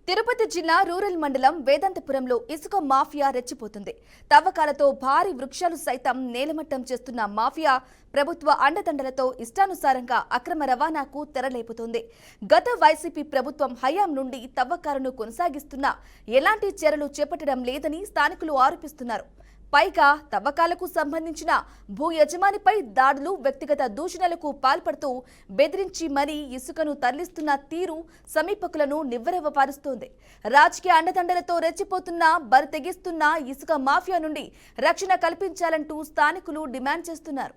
తిరుపతి జిల్లా రూరల్ మండలం వేదాంతపురంలో ఇసుక మాఫియా రెచ్చిపోతుంది. తవ్వకాలతో భారీ వృక్షాలు సైతం నేలమట్టం చేస్తున్న మాఫియా ప్రభుత్వ అండదండలతో ఇష్టానుసారంగా అక్రమ రవాణాకు తెరలేపుతోంది. గత వైసీపీ ప్రభుత్వం హయాం నుండి తవ్వకాలను కొనసాగిస్తున్నా ఎలాంటి చర్యలు చేపట్టడం లేదని స్థానికులు ఆరోపిస్తున్నారు. పైగా తవ్వకాలకు సంబంధించిన భూ యజమానిపై దాడులు, వ్యక్తిగత దూషణలకు పాల్పడుతూ బెదిరించి మరీ ఇసుకను తరలిస్తున్న తీరు సమీపకులను నివ్వెరపారుస్తోంది. రాజకీయ అండదండలతో రెచ్చిపోతున్న, బరి తెగిస్తున్న ఇసుక మాఫియా నుండి రక్షణ కల్పించాలంటూ స్థానికులు డిమాండ్ చేస్తున్నారు.